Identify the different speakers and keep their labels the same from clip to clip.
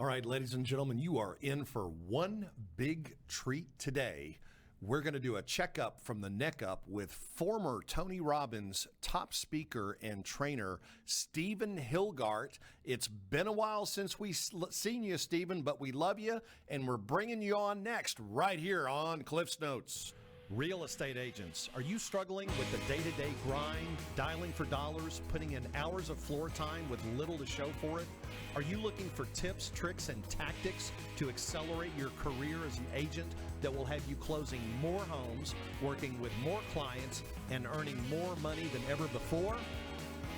Speaker 1: All right, ladies and gentlemen, you are in for one big treat today. We're going to do a checkup from the neck up with former Tony Robbins top speaker and trainer, Stephen Hilgart. It's been a while since we've seen you, Stephen, but we love you, and we're bringing you on next right here on Cliff's Notes. Real estate agents, are you struggling with the day-to-day grind, dialing for dollars, putting in hours of floor time with little to show for it? Are you looking for tips, tricks, and tactics to accelerate your career as an agent that will have you closing more homes, working with more clients, and earning more money than ever before?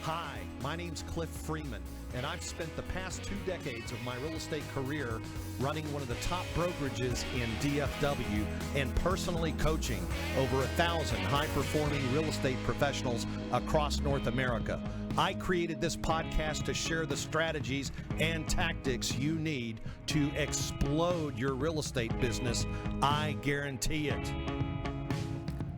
Speaker 1: Hi, my name's Cliff Freeman, and I've spent the past 2 decades of my real estate career running one of the top brokerages in DFW and personally coaching over 1,000 high-performing real estate professionals across North America. I created this podcast to share the strategies and tactics you need to explode your real estate business. I guarantee it.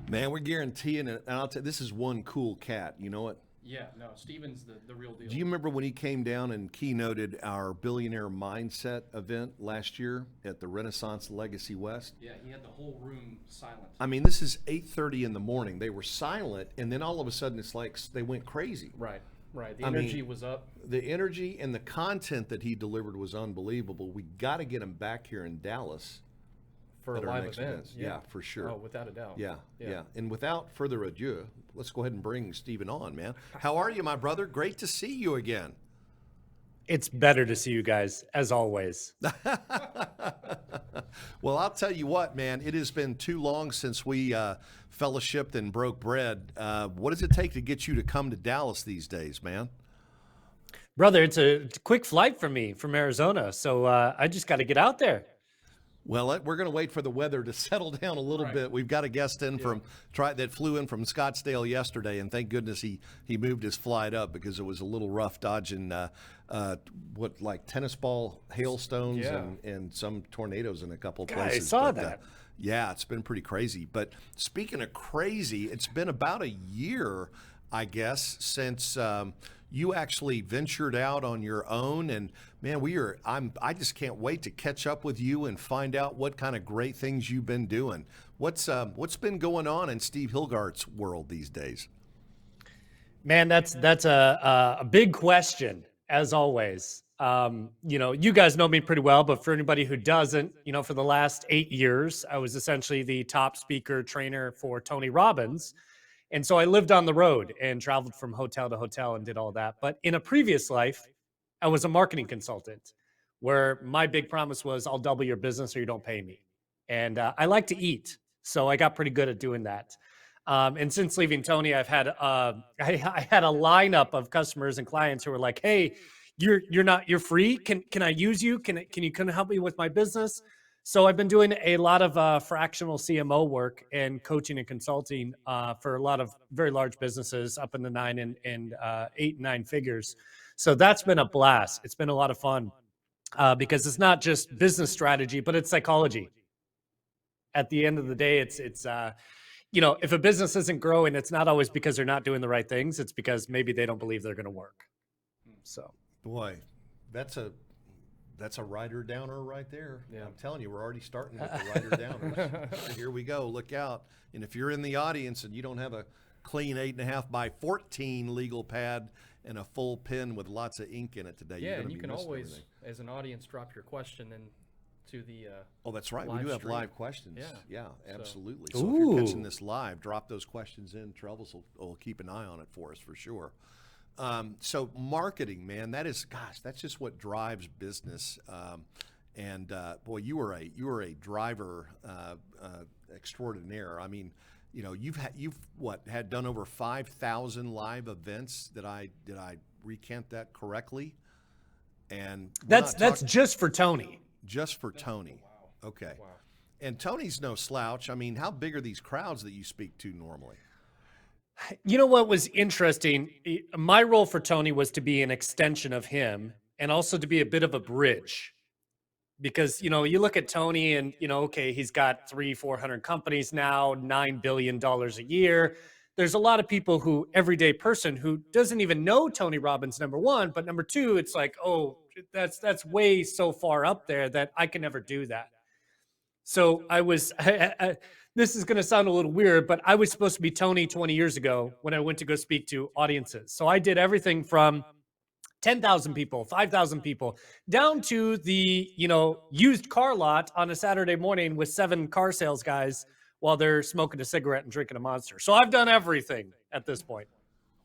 Speaker 1: Man, we're guaranteeing it. And I'll tell you, this is one cool cat. You know what?
Speaker 2: Yeah, no, Stephen's the real deal.
Speaker 1: Do you remember when he came down and keynoted our Billionaire Mindset event last year at the Renaissance Legacy West?
Speaker 2: Yeah, he had the whole room silent.
Speaker 1: I mean, this is 8:30 in the morning. They were silent, and then all of a sudden it's like they went crazy.
Speaker 2: Right. The energy was up.
Speaker 1: The energy and the content that he delivered was unbelievable. We got to get him back here in Dallas.
Speaker 2: For a live event.
Speaker 1: Yeah, for sure.
Speaker 2: Oh, without a doubt.
Speaker 1: Yeah. And without further ado, let's go ahead and bring Stephen on, man. How are you, my brother? Great to see you again.
Speaker 3: It's better to see you guys, as always.
Speaker 1: Well, I'll tell you what, man, it has been too long since we fellowshipped and broke bread. What does it take to get you to come to Dallas these days, man?
Speaker 3: Brother, it's a quick flight for me from Arizona, so I just got to get out there.
Speaker 1: Well, we're going to wait for the weather to settle down a little bit. We've got a guest in that flew in from Scottsdale yesterday, and thank goodness he moved his flight up because it was a little rough dodging tennis ball hailstones and some tornadoes in a couple of places.
Speaker 3: I saw that.
Speaker 1: Yeah, it's been pretty crazy. But speaking of crazy, it's been about a year, I guess, since you actually ventured out on your own, and man, I just can't wait to catch up with you and find out what kind of great things you've been doing. What's been going on in Steve Hilgart's world these days?
Speaker 3: Man, that's a big question, as always. You guys know me pretty well, but for anybody who doesn't, for the last 8 years, I was essentially the top speaker trainer for Tony Robbins. And so I lived on the road and traveled from hotel to hotel and did all that. But in a previous life, I was a marketing consultant where my big promise was I'll double your business or you don't pay me. And I like to eat. So I got pretty good at doing that. And since leaving Tony, I've had I had a lineup of customers and clients who were like, hey, you're free. Can I use you? Can you come help me with my business? So I've been doing a lot of fractional CMO work and coaching and consulting for a lot of very large businesses up in the 8 and 9 figures. So that's been a blast. It's been a lot of fun because it's not just business strategy, but it's psychology. At the end of the day, it's if a business isn't growing, it's not always because they're not doing the right things. It's because maybe they don't believe they're going to work. So,
Speaker 1: boy, that's a writer downer right there. Yeah. I'm telling you, we're already starting with the writer downers. Here we go. Look out. And if you're in the audience and you don't have a clean 8.5 by 14 legal pad and a full pen with lots of ink in it today,
Speaker 2: yeah, and you can always, everything. As an audience, drop your question into the
Speaker 1: oh, that's right. We do have live questions. Yeah, absolutely. So
Speaker 3: if
Speaker 1: you're catching this live, drop those questions in. Travis will keep an eye on it for us for sure. So marketing, man, that's just what drives business. Boy, you were a driver extraordinaire. I mean, you've had done over 5,000 live events. Did I recant that correctly? And
Speaker 3: that's just for Tony.
Speaker 1: Just for Tony.
Speaker 2: Wow.
Speaker 1: Okay.
Speaker 2: Wow.
Speaker 1: And Tony's no slouch. I mean, how big are these crowds that you speak to normally?
Speaker 3: You know what was interesting? My role for Tony was to be an extension of him and also to be a bit of a bridge. Because, you look at Tony and, okay, he's got 300-400 companies now, $9 billion a year. There's a lot of people everyday person who doesn't even know Tony Robbins, number one, but number two, it's like, oh, that's way so far up there that I can never do that. So I was, this is going to sound a little weird, but I was supposed to be Tony 20 years ago when I went to go speak to audiences. So I did everything from 10,000 people, 5,000 people, down to the, used car lot on a Saturday morning with 7 car sales guys while they're smoking a cigarette and drinking a Monster. So I've done everything at this point.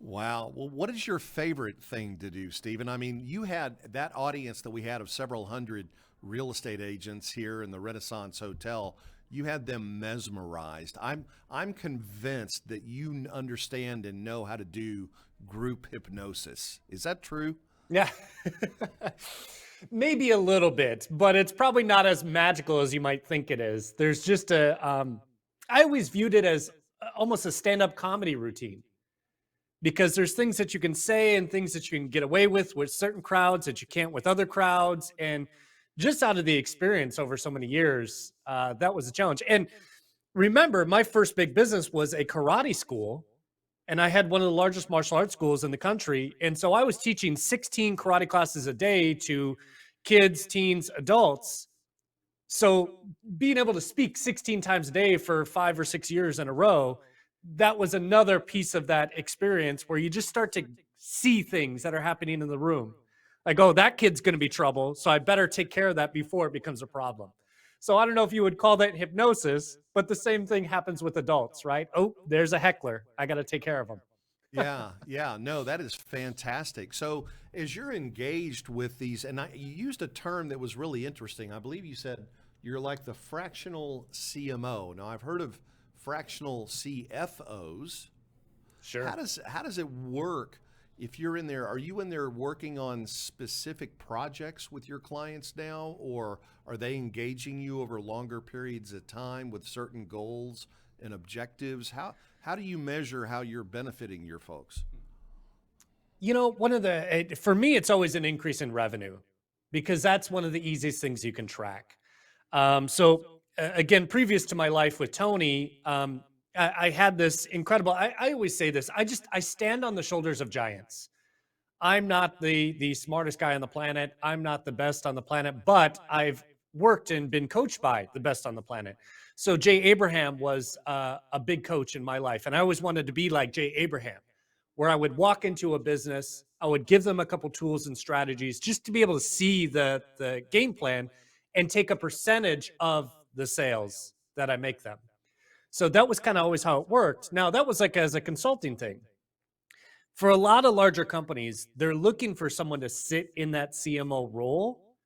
Speaker 1: Wow. Well, what is your favorite thing to do, Stephen? I mean, you had that audience that we had of several hundred real estate agents here in the Renaissance Hotel. You had them mesmerized. I'm convinced that you understand and know how to do group hypnosis. Is that true?
Speaker 3: Yeah. Maybe a little bit, but it's probably not as magical as you might think it is. There's just I always viewed it as almost a stand-up comedy routine, because there's things that you can say and things that you can get away with certain crowds that you can't with other crowds. And just out of the experience over so many years, that was a challenge. And remember, my first big business was a karate school, and I had one of the largest martial arts schools in the country. And so I was teaching 16 karate classes a day to kids, teens, adults. So being able to speak 16 times a day for 5 or 6 years in a row, that was another piece of that experience where you just start to see things that are happening in the room. Like, oh, that kid's going to be trouble, so I better take care of that before it becomes a problem. So I don't know if you would call that hypnosis, but the same thing happens with adults, right? Oh, there's a heckler. I got to take care of them.
Speaker 1: Yeah. No, that is fantastic. So as you're engaged with these, and you used a term that was really interesting. I believe you said you're like the fractional CMO. Now, I've heard of fractional CFOs.
Speaker 3: Sure.
Speaker 1: How does it work if you're in there? Are you in there working on specific projects with your clients now, or are they engaging you over longer periods of time with certain goals and objectives? How do you measure how you're benefiting your folks?
Speaker 3: For me, it's always an increase in revenue, because that's one of the easiest things you can track. Again, previous to my life with Tony, I had this incredible, I always say this, I stand on the shoulders of giants. I'm not the smartest guy on the planet. I'm not the best on the planet, but I've worked and been coached by the best on the planet. So Jay Abraham was a big coach in my life. And I always wanted to be like Jay Abraham, where I would walk into a business, I would give them a couple tools and strategies just to be able to see the game plan and take a percentage of the sales that I make them. So that was kind of always how it worked. Now, that was like as a consulting thing. For a lot of larger companies, they're looking for someone to sit in that CMO role.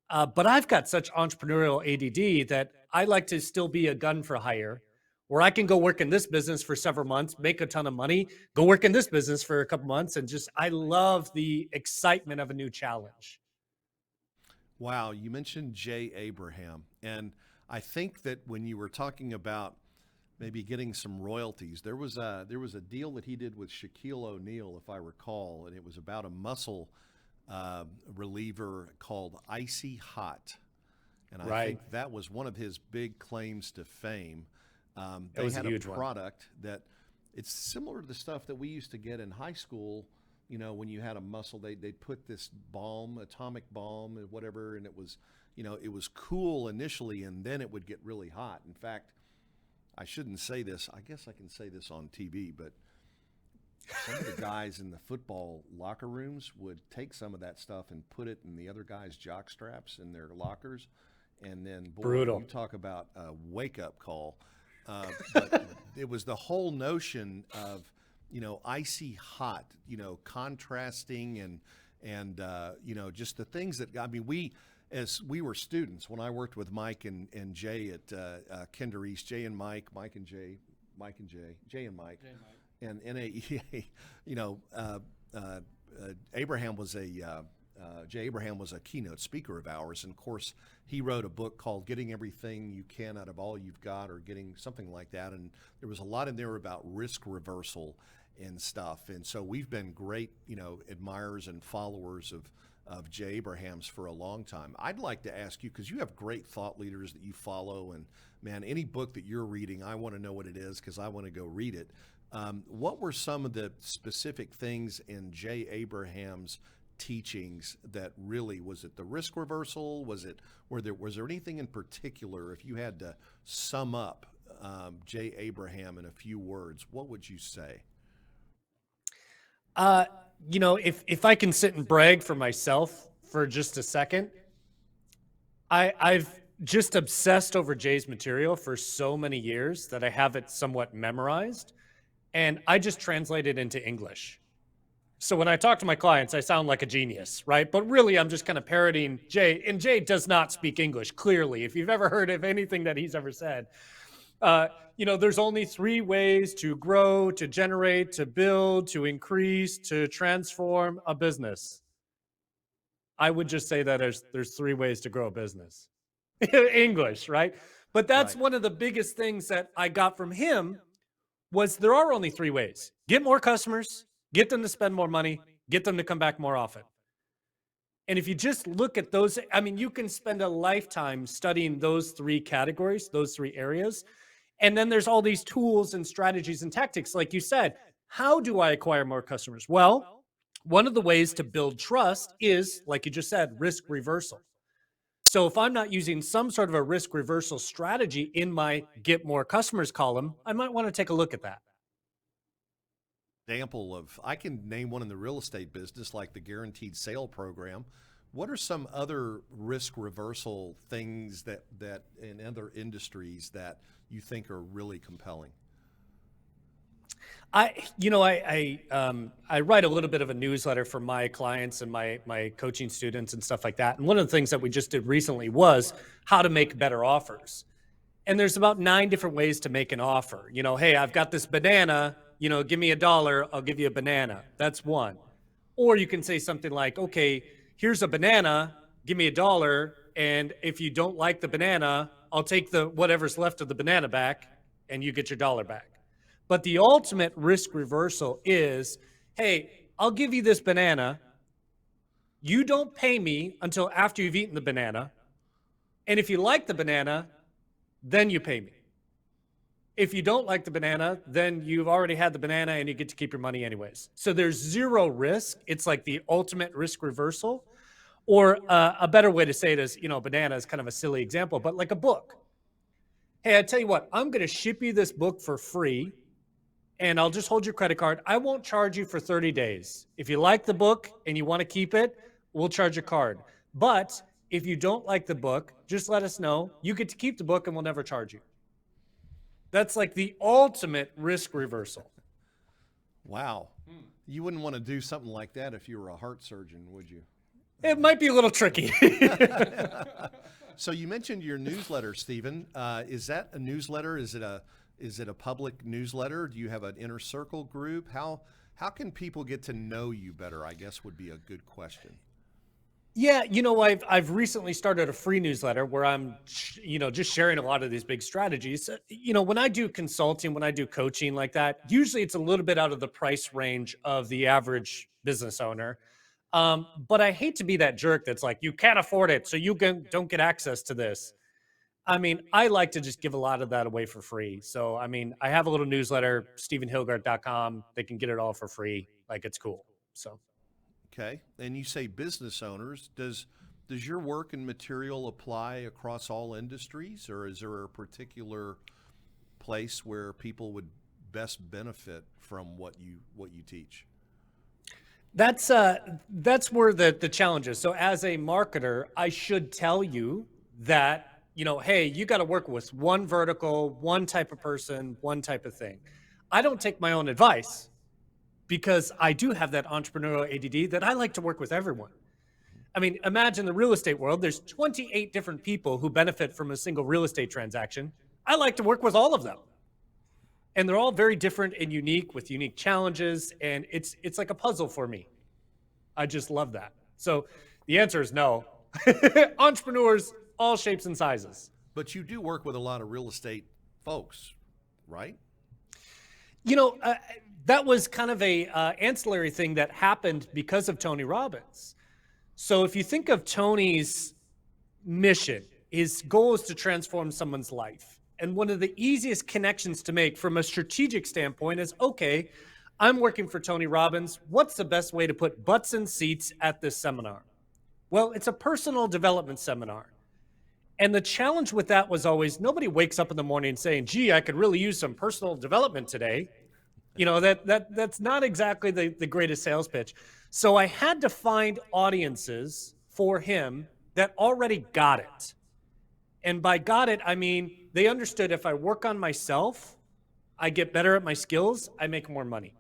Speaker 3: But I've got such entrepreneurial ADD that I like to still be a gun for hire, where I can go work in this business for several months, make a ton of money, go work in this business for a couple months. And I love the excitement of a new challenge.
Speaker 1: Wow, you mentioned Jay Abraham, and I think that when you were talking about maybe getting some royalties, there was a deal that he did with Shaquille O'Neal, if I recall, and it was about a muscle reliever called Icy Hot, and I think that was one of his big claims to fame. They had a product that it's similar to the stuff that we used to get in high school. When you had a muscle, they'd put this balm, atomic balm, and whatever, and it was, it was cool initially, and then it would get really hot. In fact, I shouldn't say this. I guess I can say this on TV, but some of the guys in the football locker rooms would take some of that stuff and put it in the other guys' jock straps in their lockers, and then
Speaker 3: brutal.
Speaker 1: You talk about a wake-up call. But it was the whole notion of icy hot, contrasting and just the things that, as we were students, when I worked with Mike and Jay at Kinder East, Jay and Mike and Jay, Jay and Mike, and NAEA, Jay Abraham was a keynote speaker of ours, and of course he wrote a book called Getting Everything You Can Out of All You've Got, or getting something like that, and there was a lot in there about risk reversal and stuff. And so we've been great, admirers and followers of Jay Abraham's for a long time. I'd like to ask you, because you have great thought leaders that you follow, and man, any book that you're reading, I want to know what it is because I want to go read it. What were some of the specific things in Jay Abraham's teachings that really, was it the risk reversal? Was there anything in particular, if you had to sum up Jay Abraham in a few words, what would you say?
Speaker 3: If I can sit and brag for myself for just a second, I've just obsessed over Jay's material for so many years that I have it somewhat memorized, and I just translate it into English. So when I talk to my clients, I sound like a genius, right? But really, I'm just kind of parroting Jay, and Jay does not speak English, clearly. If you've ever heard of anything that he's ever said, there's only 3 ways to grow, to generate, to build, to increase, to transform a business. I would just say that there's 3 ways to grow a business. English, right? But that's
Speaker 1: Right.
Speaker 3: one of the biggest things that I got from him was there are only 3 ways. Get more customers, get them to spend more money, get them to come back more often. And if you just look at those, I mean, you can spend a lifetime studying those 3 categories, those 3 areas. And then there's all these tools and strategies and tactics. Like you said, how do I acquire more customers? Well, one of the ways to build trust is, like you just said, risk reversal. So if I'm not using some sort of a risk reversal strategy in my get more customers column, I might want to take a look at that.
Speaker 1: Example of, I can name one in the real estate business, like the guaranteed sale program. What are some other risk reversal things that in other industries that you think are really compelling?
Speaker 3: I write a little bit of a newsletter for my clients and my coaching students and stuff like that. And one of the things that we just did recently was how to make better offers. And there's about 9 different ways to make an offer. Hey, I've got this banana, give me $1, I'll give you a banana. That's one. Or you can say something like, okay, here's a banana, give me $1. And if you don't like the banana, I'll take the whatever's left of the banana back and you get your $1 back. But the ultimate risk reversal is, hey, I'll give you this banana. You don't pay me until after you've eaten the banana. And if you like the banana, then you pay me. If you don't like the banana, then you've already had the banana and you get to keep your money anyways. So there's 0 risk. It's like the ultimate risk reversal. Or a better way to say it is, banana is kind of a silly example, but like a book. Hey, I tell you what, I'm going to ship you this book for free. And I'll just hold your credit card. I won't charge you for 30 days. If you like the book and you want to keep it, we'll charge a card. But if you don't like the book, just let us know. You get to keep the book and we'll never charge you. That's like the ultimate risk reversal.
Speaker 1: Wow. You wouldn't want to do something like that if you were a heart surgeon, would you?
Speaker 3: It might be a little tricky.
Speaker 1: So you mentioned your newsletter, Stephen. Is that a newsletter? Is it a public newsletter? Do you have an inner circle group? How can people get to know you better, I guess would be a good question.
Speaker 3: Yeah, I've recently started a free newsletter where I'm, just sharing a lot of these big strategies. When I do consulting, when I do coaching like that, usually it's a little bit out of the price range of the average business owner. But I hate to be that jerk that's like, you can't afford it, so you don't get access to this. I mean, I like to just give a lot of that away for free. So, I have a little newsletter, stephenhilgart.com. They can get it all for free. Like, it's cool. So.
Speaker 1: Okay. And you say business owners. Does your work and material apply across all industries, or is there a particular place where people would best benefit from what you teach?
Speaker 3: That's where the challenge is. So as a marketer, I should tell you that, hey, you got to work with one vertical, one type of person, one type of thing. I don't take my own advice because I do have that entrepreneurial ADD that I like to work with everyone. Imagine the real estate world. There's 28 different people who benefit from a single real estate transaction. I like to work with all of them. And they're all very different and unique with unique challenges. And it's like a puzzle for me. I just love that. So the answer is no. Entrepreneurs, all shapes and sizes.
Speaker 1: But you do work with a lot of real estate folks, right?
Speaker 3: That was kind of a ancillary thing that happened because of Tony Robbins. So if you think of Tony's mission, his goal is to transform someone's life. And one of the easiest connections to make from a strategic standpoint is, okay, I'm working for Tony Robbins. What's the best way to put butts in seats at this seminar? Well, it's a personal development seminar. And the challenge with that was always nobody wakes up in the morning saying, gee, I could really use some personal development today. That's not exactly the greatest sales pitch. So I had to find audiences for him that already got it. And by got it, I mean, they understood if I work on myself, I get better at my skills, I make more money.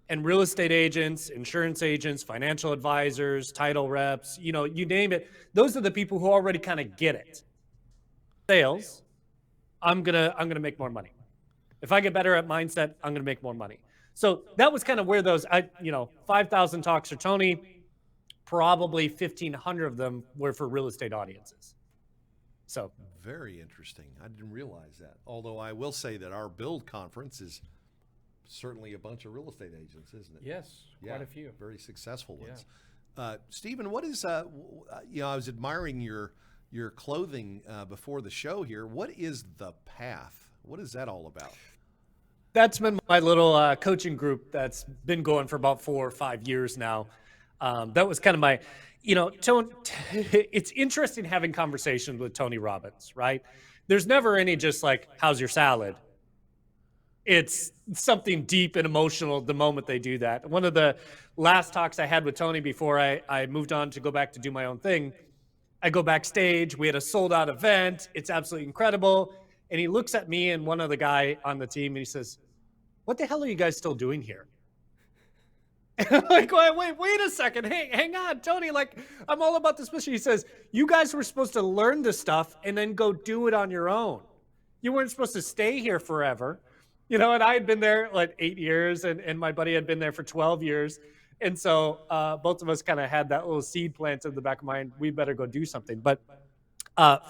Speaker 3: And real estate agents, insurance agents, financial advisors, title reps, you name it. Those are the people who already kind of get it. Sales, I'm gonna make more money. If I get better at mindset, I'm gonna make more money. So that was kind of where those, 5,000 talks for Tony, probably 1,500 of them were for real estate audiences. So
Speaker 1: very interesting. I didn't realize that. Although I will say that our Build conference is certainly a bunch of real estate agents, isn't it?
Speaker 2: Yes, quite a few.
Speaker 1: Very successful ones. Stephen, what is, I was admiring your clothing before the show here. What is The Path? What is that all about?
Speaker 3: That's been my little coaching group that's been going for about 4 or 5 years now. That was kind of my, Tony, it's interesting having conversations with Tony Robbins, right? There's never any just like, how's your salad? It's something deep and emotional the moment they do that. One of the last talks I had with Tony before I moved on to go back to do my own thing, I go backstage. We had a sold out event. It's absolutely incredible. And he looks at me and one other guy on the team and he says, what the hell are you guys still doing here? And I'm like, wait a second. Hey, hang on, Tony. Like, I'm all about this mission. He says, you guys were supposed to learn this stuff and then go do it on your own. You weren't supposed to stay here forever. And I had been there like 8 years and my buddy had been there for 12 years. And so both of us kind of had that little seed planted in the back of my mind. We better go do something. But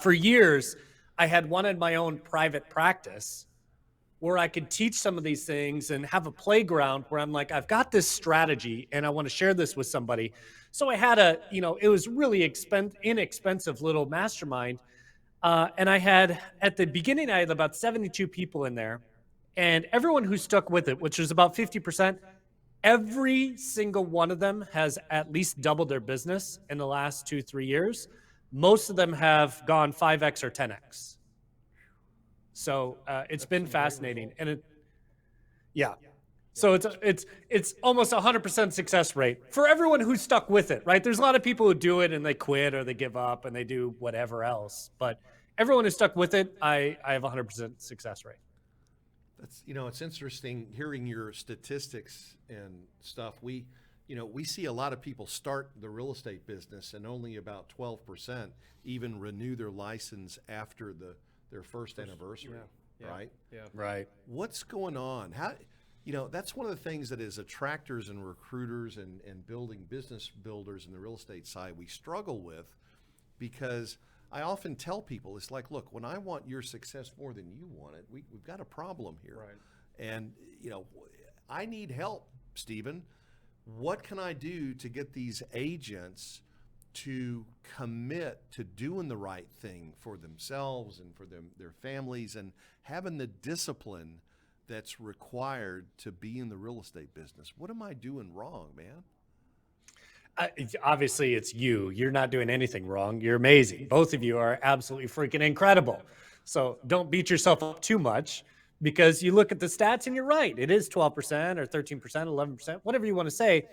Speaker 3: for years, I had wanted my own private practice where I could teach some of these things and have a playground where I'm like, I've got this strategy and I want to share this with somebody. So I had it was really inexpensive little mastermind. And I had, at the beginning, I had about 72 people in there. And everyone who stuck with it, which was about 50%, every single one of them has at least doubled their business in the last 2-3 years. Most of them have gone 5X or 10X. So it's been fascinating. And so it's almost 100% success rate for everyone who stuck with it, right? There's a lot of people who do it and they quit or they give up and they do whatever else. But everyone who stuck with it, I have 100% success rate.
Speaker 1: That's, it's interesting hearing your statistics and stuff. We see a lot of people start the real estate business and only about 12% even renew their license after their first anniversary, right?
Speaker 2: Yeah.
Speaker 3: Right.
Speaker 1: What's going on? How, that's one of the things that as attractors and recruiters and building business builders in the real estate side, we struggle with, because I often tell people, it's like, look, when I want your success more than you want it, we've got a problem here.
Speaker 2: Right.
Speaker 1: And, I need help, Stephen. What can I do to get these agents to commit to doing the right thing for themselves and for their families and having the discipline that's required to be in the real estate business? What am I doing wrong, man?
Speaker 3: Obviously, it's you. You're not doing anything wrong. You're amazing. Both of you are absolutely freaking incredible. So don't beat yourself up too much, because you look at the stats and you're right. It is 12% or 13%, 11%, whatever you want to say.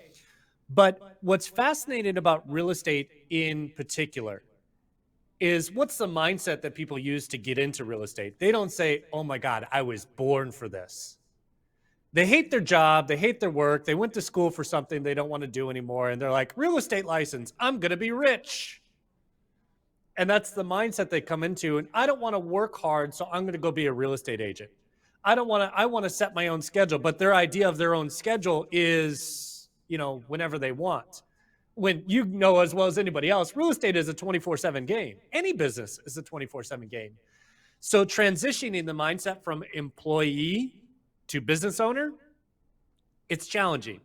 Speaker 3: But what's fascinating about real estate in particular is what's the mindset that people use to get into real estate? They don't say, oh my God, I was born for this. They hate their job. They hate their work. They went to school for something they don't want to do anymore. And they're like, real estate license, I'm going to be rich. And that's the mindset they come into. And I don't want to work hard, so I'm going to go be a real estate agent. I want to set my own schedule. But their idea of their own schedule is, whenever they want. When as well as anybody else, real estate is a 24/7 game. Any business is a 24/7 game. So transitioning the mindset from employee to business owner, it's challenging.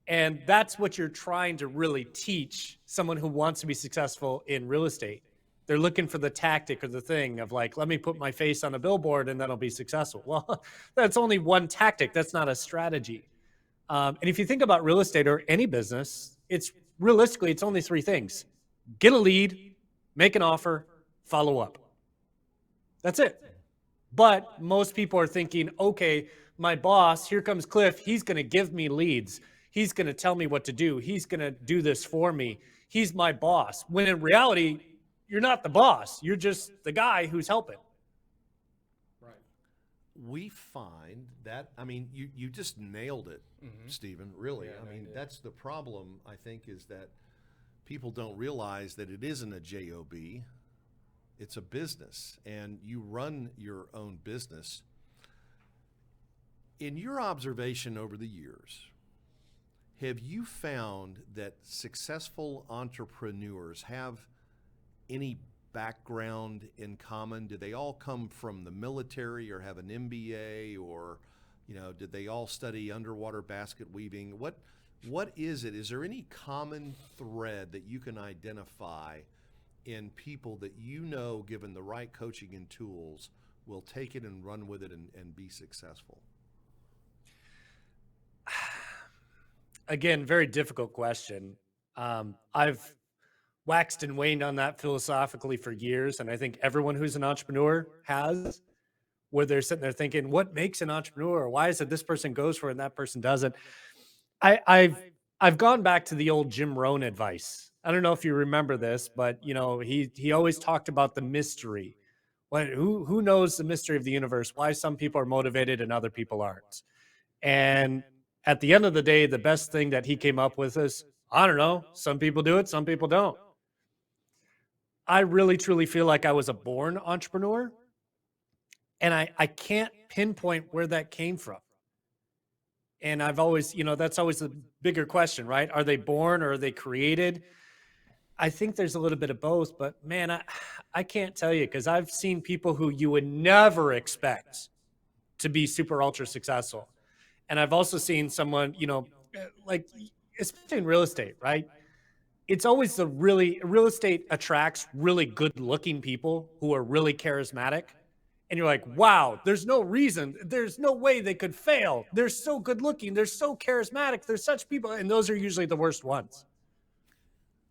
Speaker 3: And that's what you're trying to really teach someone who wants to be successful in real estate. They're looking for the tactic or the thing of like, let me put my face on a billboard and that'll be successful. Well, that's only one tactic. That's not a strategy. And if you think about real estate or any business, it's realistically, it's only three things: get a lead, make an offer, follow up. That's it. But most people are thinking, okay, my boss, here comes Cliff. He's going to give me leads. He's going to tell me what to do. He's going to do this for me. He's my boss. When in reality, you're not the boss. You're just the guy who's helping.
Speaker 2: Right.
Speaker 1: We find that, I mean, you just nailed it, Stephen, really.
Speaker 2: Yeah,
Speaker 1: I
Speaker 2: I
Speaker 1: mean,
Speaker 2: did.
Speaker 1: that's the problem, I think, is that people don't realize that it isn't a job. It's a business, and you run your own business. In your observation over the years, have you found that successful entrepreneurs have any background in common? Do they all come from the military or have an MBA, or, did they all study underwater basket weaving? What is it? Is there any common thread that you can identify in people that given the right coaching and tools, will take it and run with it and be successful?
Speaker 3: Again, very difficult question. I've waxed and waned on that philosophically for years, and I think everyone who's an entrepreneur has, where they're sitting there thinking, what makes an entrepreneur? Why is it this person goes for it and that person doesn't? I've gone back to the old Jim Rohn advice. I don't know if you remember this, but he always talked about the mystery. Who knows the mystery of the universe? Why some people are motivated and other people aren't? And at the end of the day, the best thing that he came up with is, I don't know, some people do it, some people don't. I really truly feel like I was a born entrepreneur, and I can't pinpoint where that came from. And I've always, that's always the bigger question, right? Are they born or are they created? I think there's a little bit of both, but man, I can't tell you, because I've seen people who you would never expect to be super ultra successful. And I've also seen someone, like, especially in real estate, right? It's always real estate attracts really good looking people who are really charismatic. And you're like, wow, there's no way they could fail. They're so good looking. They're so charismatic. They're such people. And those are usually the worst ones,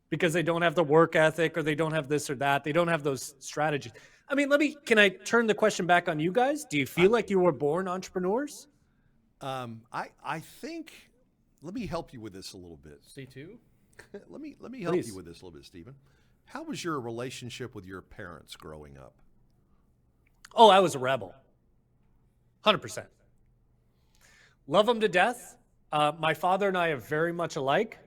Speaker 3: because they don't have the work ethic, or they don't have this or that. They don't have those strategies. I mean, can I turn the question back on you guys? Do you feel like you were born entrepreneurs?
Speaker 1: I think, let me help you with this a little bit.
Speaker 2: C2?
Speaker 1: Let me help
Speaker 3: Please.
Speaker 1: you with this a little bit, Stephen. How was your relationship with your parents growing up?
Speaker 3: Oh, I was a rebel. 100%. Love them to death. My father and I are very much alike,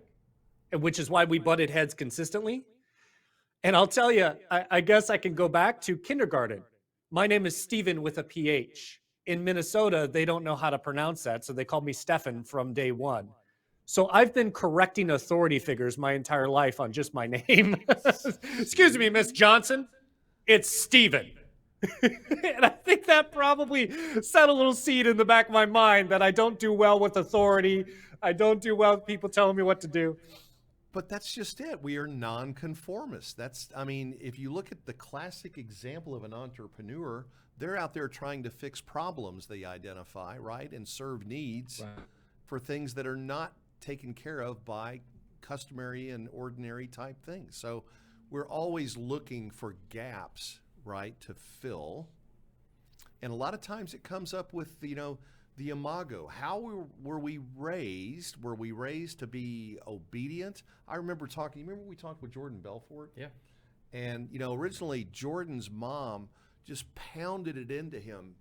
Speaker 3: which is why we butted heads consistently. And I'll tell you, I guess I can go back to kindergarten. My name is Stephen with a PH. In Minnesota, they don't know how to pronounce that, so they called me Stephen from day one. So I've been correcting authority figures my entire life on just my name. Excuse me, Miss Johnson. It's Stephen. And I think that probably set a little seed in the back of my mind that I don't do well with authority. I don't do well with people telling me what to do.
Speaker 1: But that's just it. We are nonconformists. If you look at the classic example of an entrepreneur, they're out there trying to fix problems they identify, right? And serve needs for things that are not taken care of by customary and ordinary type things. So we're always looking for gaps, right, to fill. And a lot of times it comes up with, the imago. How were we raised? Were we raised to be obedient? I remember we talked with Jordan Belfort?
Speaker 2: Yeah.
Speaker 1: And, originally Jordan's mom just pounded it into him,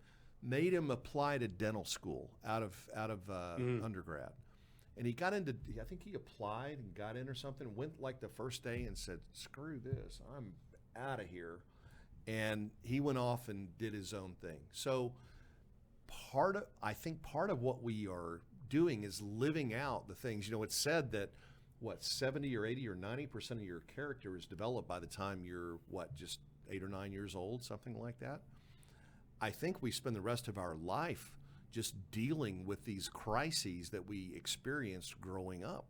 Speaker 1: made him apply to dental school out of undergrad. And he got into, I think he applied and got in or something, went like the first day and said, screw this, I'm out of here. And he went off and did his own thing. So I think part of what we are doing is living out the things. It's said that 70 or 80 or 90% of your character is developed by the time you're just 8 or 9 years old, something like that. I think we spend the rest of our life just dealing with these crises that we experienced growing up.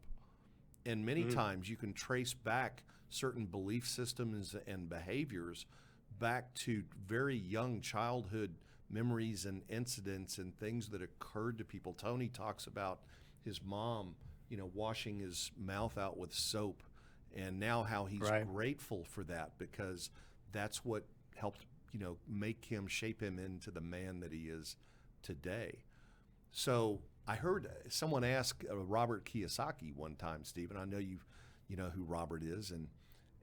Speaker 1: And many times you can trace back certain belief systems and behaviors back to very young childhood memories and incidents and things that occurred to people. Tony talks about his mom, washing his mouth out with soap, and now how he's grateful for that, because that's what helped, make him, shape him into the man that he is today. So I heard someone ask Robert Kiyosaki one time, Stephen. I know you know who Robert is,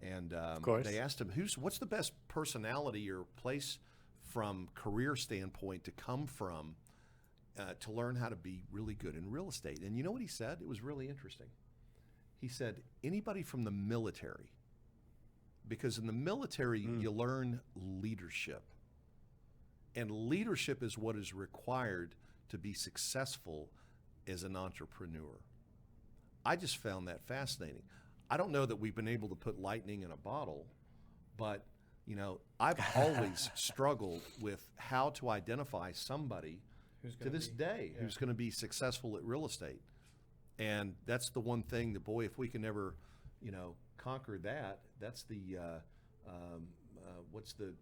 Speaker 1: and
Speaker 3: of course.
Speaker 1: They asked him, what's the best personality or place from career standpoint to come from to learn how to be really good in real estate? And you know what he said? It was really interesting. He said, anybody from the military, because in the military you learn leadership, and leadership is what is required to be successful as an entrepreneur. I just found that fascinating. I don't know that we've been able to put lightning in a bottle, but I've always struggled with how to identify somebody to this day who's going to be successful at real estate. And that's the one thing that, boy, if we can ever, conquer that, that's the, what's the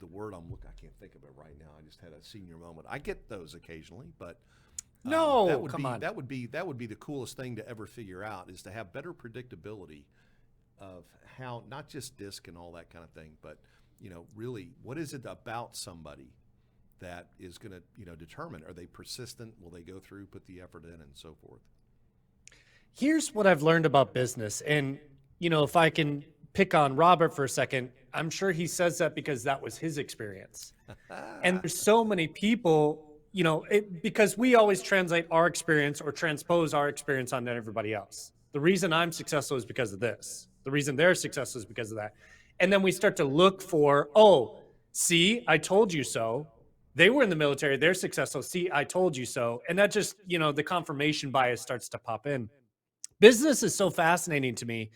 Speaker 1: word I'm looking, I can't think of it right now. I just had a senior moment. I get those occasionally, but that would be the coolest thing to ever figure out, is to have better predictability of how, not just disc and all that kind of thing, but really, what is it about somebody that is going to determine, are they persistent, will they go through, put the effort in, and so forth.
Speaker 3: Here's what I've learned about business, and if I can pick on Robert for a second, I'm sure he says that because that was his experience. And there's so many people, because we always translate our experience or transpose our experience onto everybody else. The reason I'm successful is because of this. The reason they're successful is because of that. And then we start to look for, see, I told you so. They were in the military, they're successful. See, I told you so. And that just, the confirmation bias starts to pop in. Business is so fascinating to me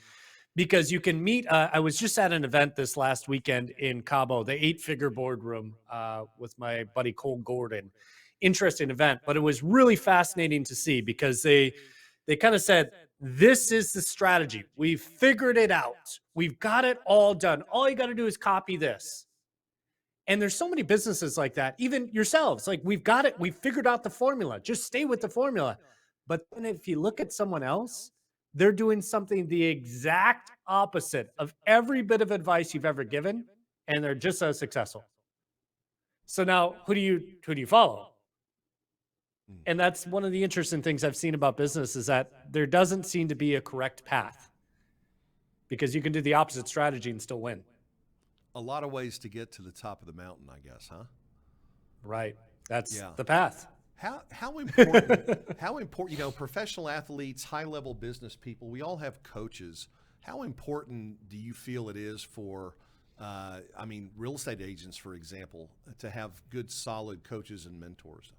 Speaker 3: because you can meet, I was just at an event this last weekend in Cabo, the 8-figure boardroom with my buddy Cole Gordon. Interesting event, but it was really fascinating to see because they kind of said, this is the strategy. We've figured it out. We've got it all done. All you got to do is copy this. And there's so many businesses like that, even yourselves, like we've got it. We've figured out the formula. Just stay with the formula. But then if you look at someone else, they're doing something the exact opposite of every bit of advice you've ever given, and they're just as successful. So now who do you follow? And that's one of the interesting things I've seen about business, is that there doesn't seem to be a correct path, because you can do the opposite strategy and still win.
Speaker 1: A lot of ways to get to the top of the mountain, I guess, huh?
Speaker 3: Right. That's the path.
Speaker 1: How important, professional athletes, high-level business people, we all have coaches. How important do you feel it is for, real estate agents, for example, to have good, solid coaches and mentors?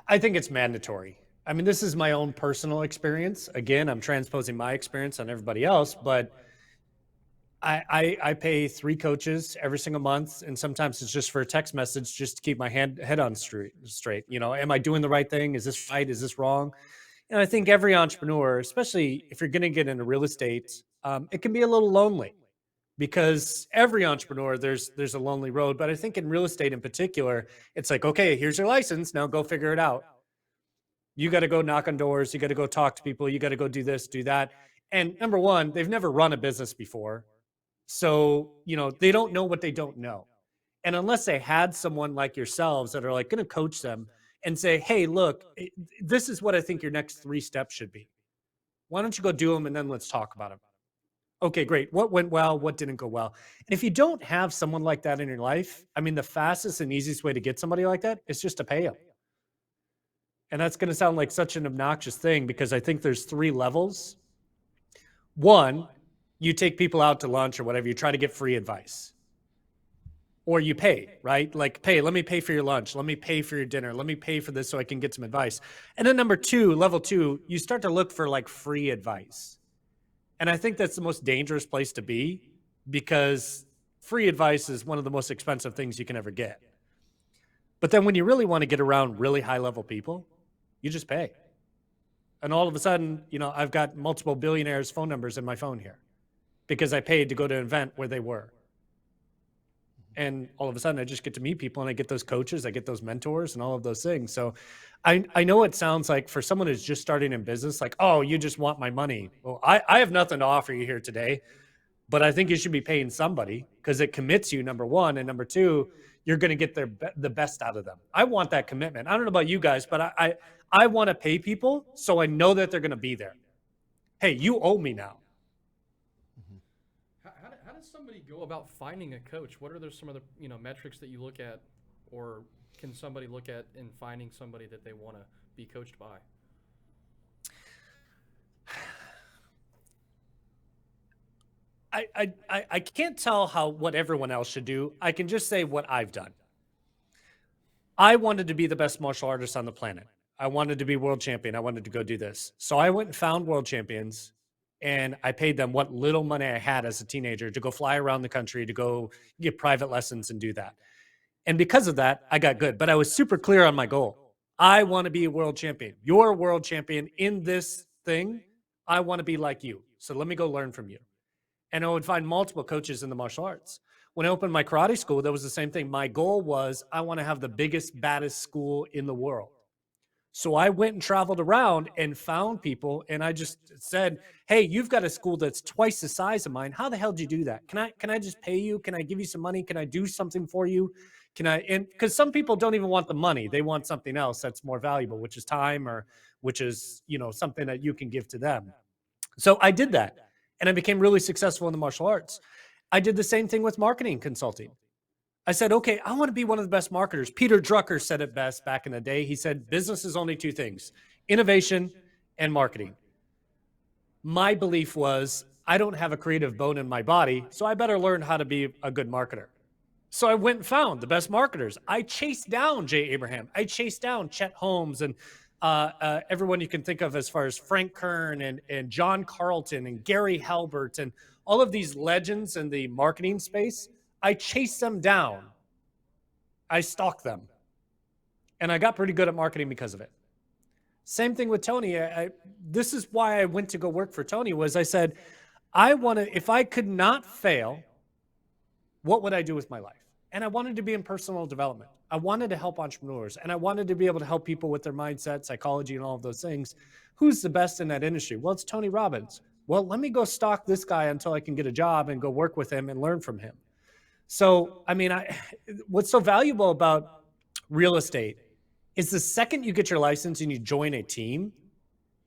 Speaker 3: I think it's mandatory. I mean, this is my own personal experience. Again, I'm transposing my experience on everybody else, but I pay 3 coaches every single month, and sometimes it's just for a text message just to keep my head on straight. Am I doing the right thing? Is this right? Is this wrong? And I think every entrepreneur, especially if you're going to get into real estate, it can be a little lonely, because every entrepreneur, there's a lonely road. But I think in real estate in particular, it's like, okay, here's your license. Now go figure it out. You got to go knock on doors. You got to go talk to people. You got to go do this, do that. And number one, they've never run a business before. So, they don't know what they don't know. And unless they had someone like yourselves that are like going to coach them and say, hey, look, this is what I think your next 3 steps should be. Why don't you go do them, and then let's talk about them. Okay, great. What went well? What didn't go well? And if you don't have someone like that in your life, the fastest and easiest way to get somebody like that is just to pay them. And that's going to sound like such an obnoxious thing, because I think there's 3 levels. One, you take people out to lunch or whatever, you try to get free advice. Or you pay, right? Like, let me pay for your lunch. Let me pay for your dinner. Let me pay for this so I can get some advice. And then number 2, level 2, you start to look for like free advice. And I think that's the most dangerous place to be, because free advice is one of the most expensive things you can ever get. But then when you really want to get around really high level people, you just pay. And all of a sudden, I've got multiple billionaires' phone numbers in my phone here because I paid to go to an event where they were. And all of a sudden I just get to meet people and I get those coaches, I get those mentors and all of those things. So I know it sounds like for someone who's just starting in business, like, oh, you just want my money. Well, I have nothing to offer you here today, but I think you should be paying somebody because it commits you, number one. And number two, you're going to get the best out of them. I want that commitment. I don't know about you guys, but I want to pay people so I know that they're going to be there. Hey, you owe me now.
Speaker 2: How does somebody go about finding a coach? What are some of the metrics that you look at, or can somebody look at in finding somebody that they want to be coached by?
Speaker 3: I can't tell what everyone else should do. I can just say what I've done. I wanted to be the best martial artist on the planet. I wanted to be world champion. I wanted to go do this. So I went and found world champions, and I paid them what little money I had as a teenager to go fly around the country, to go get private lessons and do that. And because of that, I got good. But I was super clear on my goal. I want to be a world champion. You're a world champion in this thing. I want to be like you. So let me go learn from you. And I would find multiple coaches in the martial arts. When I opened my karate school, that was the same thing. My goal was I want to have the biggest, baddest school in the world. So I went and traveled around and found people, and I just said, hey, you've got a school that's twice the size of mine. How the hell did you do that? Can I just pay you? Can I give you some money? Can I do something for you? And because some people don't even want the money. They want something else that's more valuable, which is time, or which is, something that you can give to them. So I did that. And I became really successful in the martial arts. I did the same thing with marketing consulting. I said, okay, I want to be one of the best marketers. Peter Drucker said it best back in the day. He said, business is only two things: innovation and marketing. My belief was, I don't have a creative bone in my body, so I better learn how to be a good marketer. So I went and found the best marketers. I chased down Jay Abraham. I chased down Chet Holmes and everyone you can think of as far as Frank Kern and John Carlton and Gary Halbert and all of these legends in the marketing space. I chased them down. I stalked them. And I got pretty good at marketing because of it. Same thing with Tony. This is why I went to go work for Tony. Was I said, if I could not fail, what would I do with my life? And I wanted to be in personal development. I wanted to help entrepreneurs, and I wanted to be able to help people with their mindset, psychology, and all of those things. Who's the best in that industry? Well, it's Tony Robbins. Well, let me go stalk this guy until I can get a job and go work with him and learn from him. So, what's so valuable about real estate is the second you get your license and you join a team,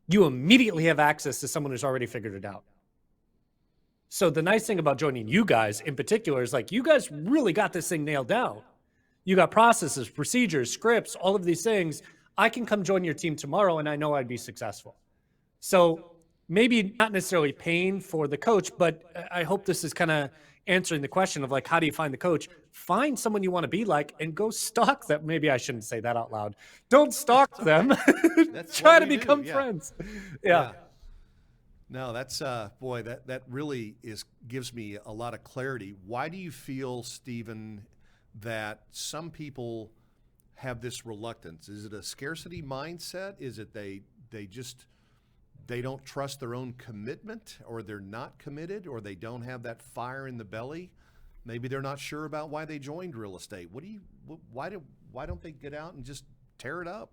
Speaker 3: you immediately have access to someone who's already figured it out. So the nice thing about joining you guys in particular is, like, you guys really got this thing nailed down. You got processes, procedures, scripts, all of these things. I can come join your team tomorrow and I know I'd be successful. So maybe not necessarily paying for the coach, but I hope this is kind of answering the question of, like, how do you find the coach? Find someone you want to be like and go stalk them. Maybe I shouldn't say that out loud. Don't stalk them. Try to become friends. Yeah.
Speaker 1: No, that's boy, that really gives me a lot of clarity. Why do you feel, Stephen, that some people have this reluctance? Is it a scarcity mindset? Is it they don't trust their own commitment, or they're not committed, or they don't have that fire in the belly? Maybe they're not sure about why they joined real estate. Why don't they get out and just tear it up?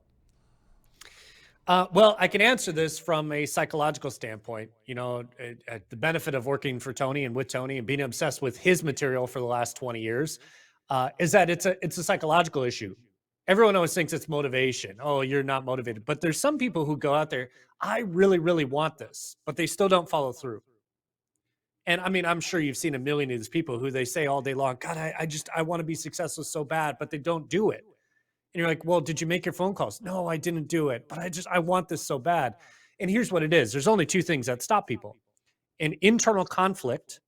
Speaker 3: Well, I can answer this from a psychological standpoint. The benefit of working for Tony and with Tony and being obsessed with his material for the last 20 years is that it's a psychological issue. Everyone always thinks it's motivation. Oh, you're not motivated. But there's some people who go out there, I really, really want this, but they still don't follow through. And I'm sure you've seen a million of these people who they say all day long, God, I want to be successful so bad, but they don't do it. And you're like, well, did you make your phone calls? No, I didn't do it, but I want this so bad. And here's what it is. There's only two things that stop people: an internal conflict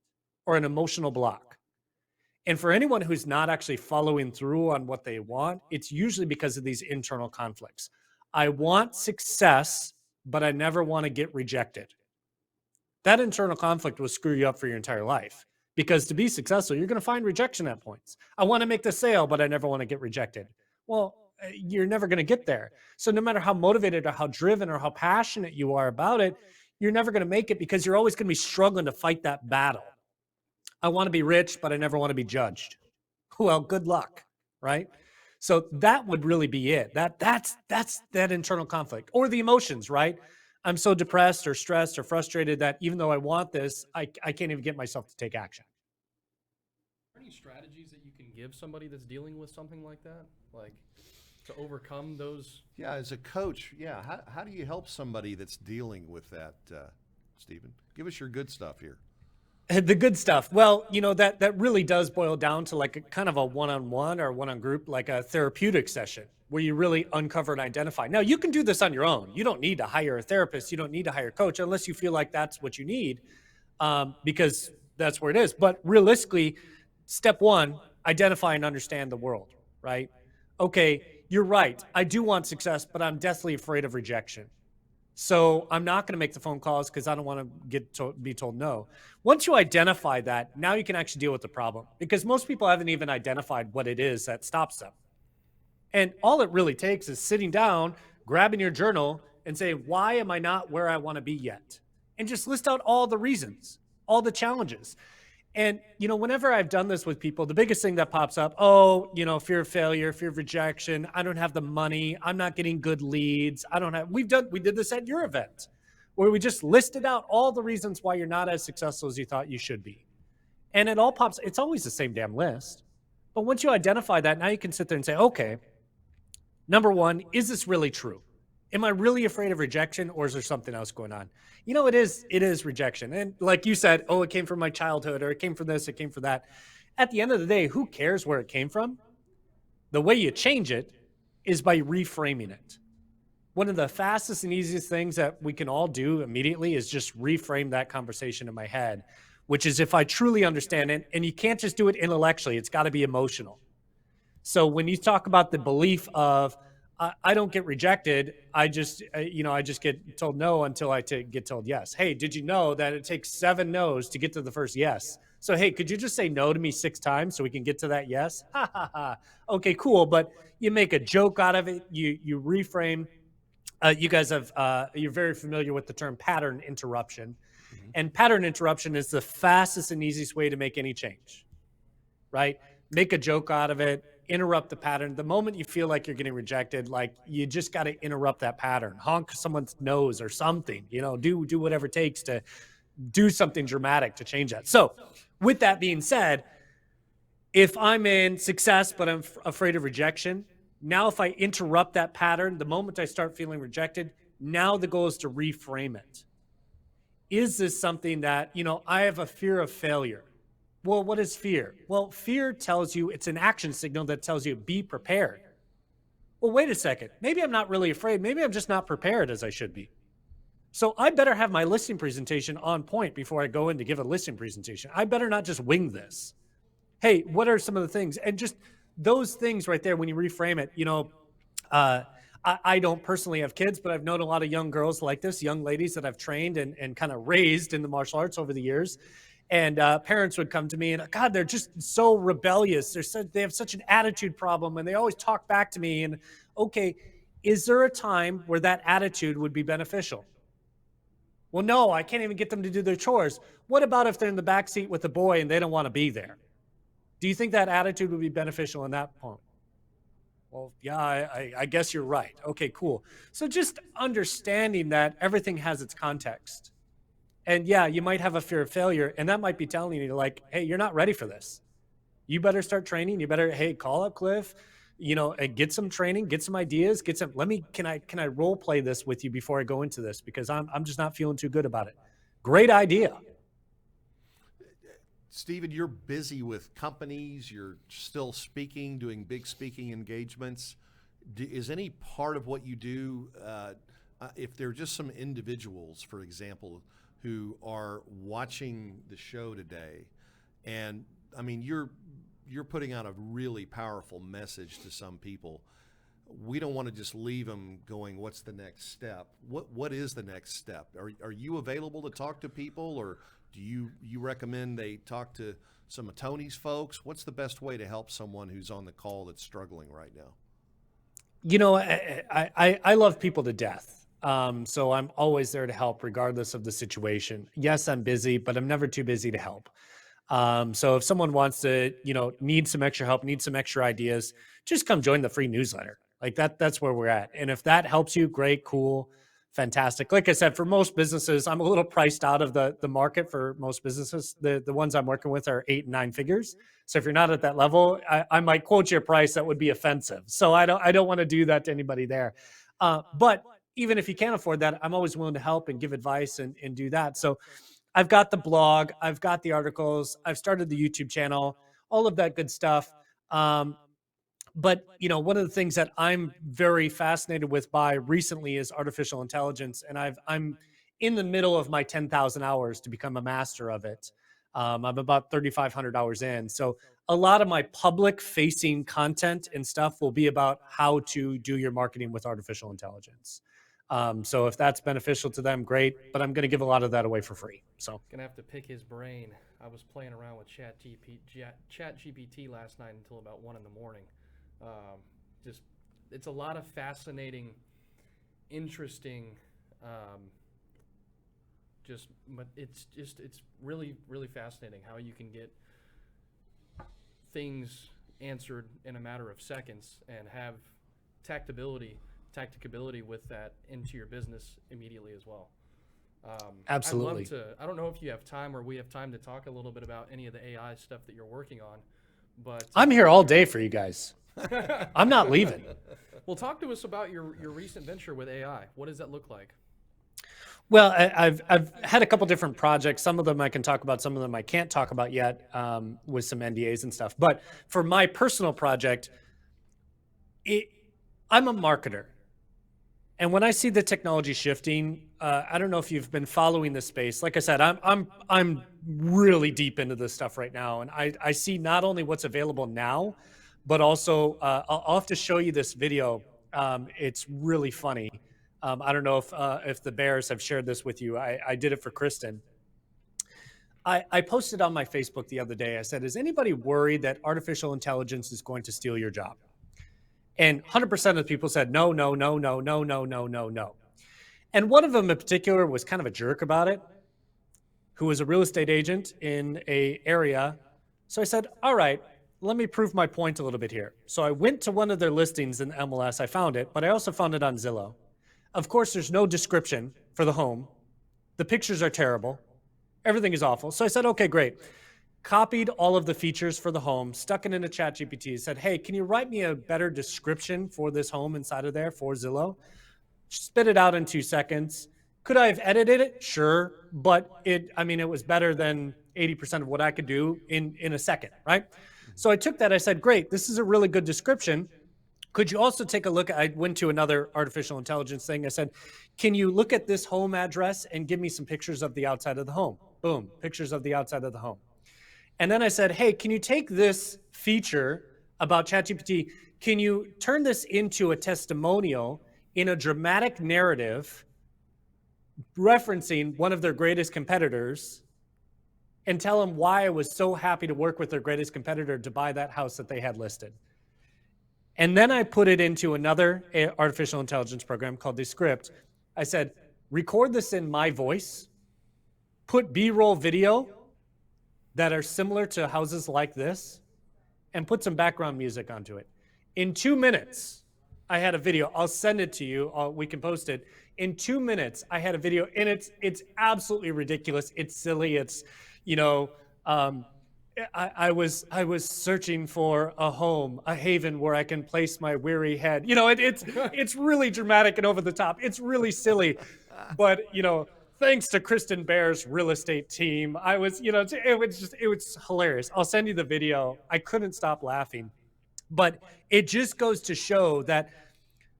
Speaker 3: or an emotional block. And for anyone who's not actually following through on what they want, it's usually because of these internal conflicts. I want success, but I never want to get rejected. That internal conflict will screw you up for your entire life, because to be successful, you're going to find rejection at points. I want to make the sale, but I never want to get rejected. Well, you're never going to get there. So no matter how motivated or how driven or how passionate you are about it, you're never going to make it because you're always going to be struggling to fight that battle. I want to be rich, but I never want to be judged. Well, good luck, right? So that would really be it. That's that internal conflict or the emotions, right? I'm so depressed or stressed or frustrated that even though I want this, I can't even get myself to take action.
Speaker 2: Are there any strategies that you can give somebody that's dealing with something like that? Like to overcome those?
Speaker 1: Yeah, as a coach, yeah, how do you help somebody that's dealing with that, Stephen? Give us your good stuff here.
Speaker 3: The good stuff. Well, that really does boil down to like a kind of a one-on-one or one-on group, like a therapeutic session where you really uncover and identify. Now, you can do this on your own. You don't need to hire a therapist. You don't need to hire a coach unless you feel like that's what you need, because that's where it is. But realistically, step one, identify and understand the world, right? Okay, you're right. I do want success, but I'm deathly afraid of rejection. So I'm not going to make the phone calls because I don't want to be told no. Once you identify that, now you can actually deal with the problem because most people haven't even identified what it is that stops them. And all it really takes is sitting down, grabbing your journal and saying, why am I not where I want to be yet? And just list out all the reasons, all the challenges. And, whenever I've done this with people, the biggest thing that pops up, fear of failure, fear of rejection. I don't have the money. I'm not getting good leads. We did this at your event where we just listed out all the reasons why you're not as successful as you thought you should be. And it all pops, it's always the same damn list. But once you identify that, now you can sit there and say, okay, number one, is this really true? Am I really afraid of rejection or is there something else going on? It is rejection. And like you said, it came from my childhood or it came from this, it came from that. At the end of the day, who cares where it came from? The way you change it is by reframing it. One of the fastest and easiest things that we can all do immediately is just reframe that conversation in my head, which is if I truly understand it, and you can't just do it intellectually, it's got to be emotional. So when you talk about the belief of, I don't get rejected. I just get told no until I get told yes. Hey, did you know that it takes 7 no's to get to the first yes? So, hey, could you just say no to me 6 times so we can get to that yes? Ha, ha, ha. Okay, cool. But you make a joke out of it. You reframe. You guys you're very familiar with the term pattern interruption. Mm-hmm. And pattern interruption is the fastest and easiest way to make any change, right? Make a joke out of it. Interrupt the pattern. The moment you feel like you're getting rejected, like you just got to interrupt that pattern. Honk someone's nose or something, do whatever it takes to do something dramatic to change that. So with that being said, if I'm in success, but I'm afraid of rejection, now if I interrupt that pattern, the moment I start feeling rejected, now the goal is to reframe it. Is this something that, I have a fear of failure? Well, what is fear? Well, fear tells you, it's an action signal that tells you be prepared. Well, wait a second. Maybe I'm not really afraid. Maybe I'm just not prepared as I should be. So I better have my listing presentation on point before I go in to give a listing presentation. I better not just wing this. Hey, what are some of the things? And just those things right there, when you reframe it, I don't personally have kids, but I've known a lot of young girls like this, young ladies that I've trained and kind of raised in the martial arts over the years. And parents would come to me and, God, they're just so rebellious. They have such an attitude problem and they always talk back to me. And okay, is there a time where that attitude would be beneficial? Well, no, I can't even get them to do their chores. What about if they're in the back seat with a boy and they don't want to be there? Do you think that attitude would be beneficial in that point? Well, yeah, I guess you're right. Okay, cool. So just understanding that everything has its context. And yeah, you might have a fear of failure, and that might be telling you like, hey, you're not ready for this. You better start training. You better, hey, call up Cliff, and get some training, get some ideas, can I role play this with you before I go into this? Because I'm just not feeling too good about it. Great idea.
Speaker 1: Stephen, you're busy with companies. You're still speaking, doing big speaking engagements. Is any part of what you do, if there are just some individuals, for example, who are watching the show today, and I mean, you're putting out a really powerful message to some people. We don't want to just leave them going, what's the next step? What is the next step? Are you available to talk to people, or do you recommend they talk to some of Tony's folks? What's the best way to help someone who's on the call that's struggling right now?
Speaker 3: You know, I love people to death. So I'm always there to help regardless of the situation. Yes, I'm busy, but I'm never too busy to help. So if someone wants to, need some extra help, need some extra ideas, just come join the free newsletter. Like that's where we're at. And if that helps you, great, cool, fantastic. Like I said, for most businesses, I'm a little priced out of the market for most businesses. The ones I'm working with are 8 and 9 figures. So if you're not at that level, I might quote you a price that would be offensive. So I don't want to do that to anybody there. But even if you can't afford that, I'm always willing to help and give advice and do that. So I've got the blog, I've got the articles, I've started the YouTube channel, all of that good stuff. But one of the things that I'm very fascinated with by recently is artificial intelligence, and I'm in the middle of my 10,000 hours to become a master of it. I'm about 3,500 hours in, so a lot of my public facing content and stuff will be about how to do your marketing with artificial intelligence. So if that's beneficial to them, great. But I'm going to give a lot of that away for free. So
Speaker 2: Gonna have to pick his brain. I was playing around with ChatGPT last night until about 1 in the morning. Just it's a lot of fascinating, interesting. But it's really really fascinating how you can get things answered in a matter of seconds and have tacticability with that into your business immediately as well.
Speaker 3: absolutely.
Speaker 2: I don't know if you have time or we have time to talk a little bit about any of the AI stuff that you're working on, but
Speaker 3: I'm here all day for you guys. I'm not leaving.
Speaker 2: well, talk to us about your recent venture with AI. What does that look like?
Speaker 3: Well, I've had a couple different projects. Some of them I can talk about, some of them I can't talk about yet, with some NDAs and stuff. But for my personal project, I'm a marketer. And when I see the technology shifting, I don't know if you've been following this space. Like I said, I'm really deep into this stuff right now, and I see not only what's available now, but also I'll have to show you this video. It's really funny. I don't know if the Bears have shared this with you. I did it for Kristen. I posted on my Facebook the other day. I said, "Is anybody worried that artificial intelligence is going to steal your job?" And 100% of the people said, no, no, no, no, no, no, no, no, no. And one of them in particular was kind of a jerk about it, who was a real estate agent in a area. So I said, all right, let me prove my point a little bit here. So I went to one of their listings in MLS. I found it, but I also found it on Zillow. Of course, there's no description for the home. The pictures are terrible. Everything is awful. So I said, okay, great. Copied all of the features for the home, stuck it in a ChatGPT, said, hey, can you write me a better description for this home inside of there for Zillow? Spit it out in 2 seconds. Could I have edited it? Sure. But it was better than 80% of what I could do in a second, right? So I took that, I said, great, this is a really good description. Could you also take a look? I went to another artificial intelligence thing. I said, can you look at this home address and give me some pictures of the outside of the home? Boom, pictures of the outside of the home. And then I said, hey, can you take this feature about ChatGPT, can you turn this into a testimonial in a dramatic narrative referencing one of their greatest competitors and tell them why I was so happy to work with their greatest competitor to buy that house that they had listed? And then I put it into another artificial intelligence program called Descript. I said, record this in my voice, put B-roll video that are similar to houses like this, and put some background music onto it. In 2 minutes, I had a video. I'll send it to you. We can post it. In 2 minutes, I had a video, and it's absolutely ridiculous. It's silly. It's, I was searching for a home, a haven where I can place my weary head. It's really dramatic and over the top. It's really silly, but thanks to Kristen Bear's real estate team, it was hilarious. I'll send you the video. I couldn't stop laughing. But it just goes to show that,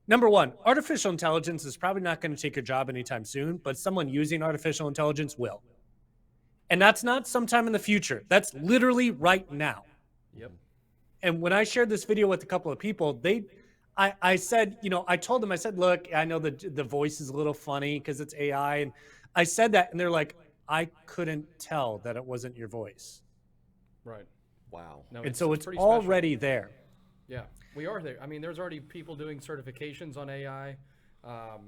Speaker 3: number one, artificial intelligence is probably not going to take your job anytime soon, but someone using artificial intelligence will. And that's not sometime in the future. That's literally right now.
Speaker 2: Yep.
Speaker 3: And when I shared this video with a couple of people, I said, I told them, I said, look, I know the voice is a little funny because it's AI. And I said that, and they're like, I couldn't tell that it wasn't your voice.
Speaker 2: Right.
Speaker 1: Wow.
Speaker 2: No,
Speaker 3: And so it's
Speaker 2: pretty
Speaker 3: already
Speaker 2: special.
Speaker 3: there.
Speaker 2: Yeah. We are there. I mean, there's already people doing certifications on AI. I